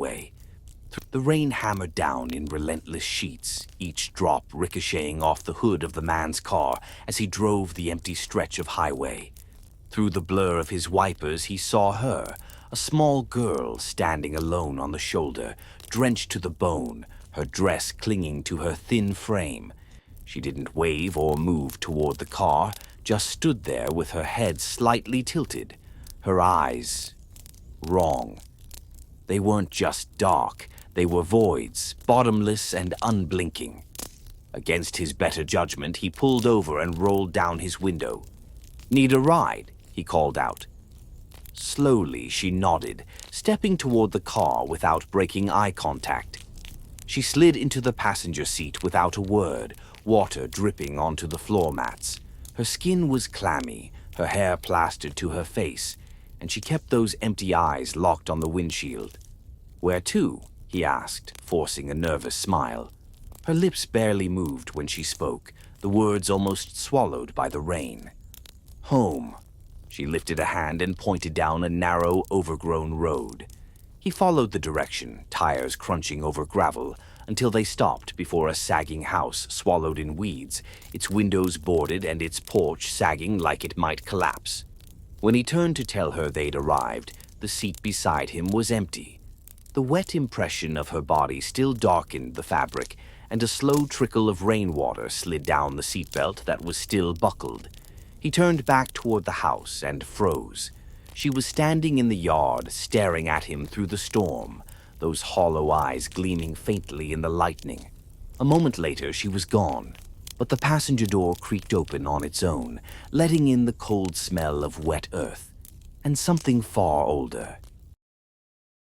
highway. The rain hammered down in relentless sheets, each drop ricocheting off the hood of the man's car as he drove the empty stretch of highway. Through the blur of his wipers, he saw her, a small girl standing alone on the shoulder, drenched to the bone, her dress clinging to her thin frame. She didn't wave or move toward the car, just stood there with her head slightly tilted, her eyes wrong. They weren't just dark, they were voids, bottomless and unblinking. Against his better judgment, he pulled over and rolled down his window. "Need a ride?" he called out. Slowly, she nodded, stepping toward the car without breaking eye contact. She slid into the passenger seat without a word, water dripping onto the floor mats. Her skin was clammy, her hair plastered to her face, and she kept those empty eyes locked on the windshield. "Where to?" he asked, forcing a nervous smile. Her lips barely moved when she spoke, the words almost swallowed by the rain. "Home." She lifted a hand and pointed down a narrow, overgrown road. He followed the direction, tires crunching over gravel, until they stopped before a sagging house swallowed in weeds, its windows boarded and its porch sagging like it might collapse. When he turned to tell her they'd arrived, the seat beside him was empty. The wet impression of her body still darkened the fabric, and a slow trickle of rainwater slid down the seatbelt that was still buckled. He turned back toward the house and froze. She was standing in the yard, staring at him through the storm, those hollow eyes gleaming faintly in the lightning. A moment later, she was gone, but the passenger door creaked open on its own, letting in the cold smell of wet earth, and something far older.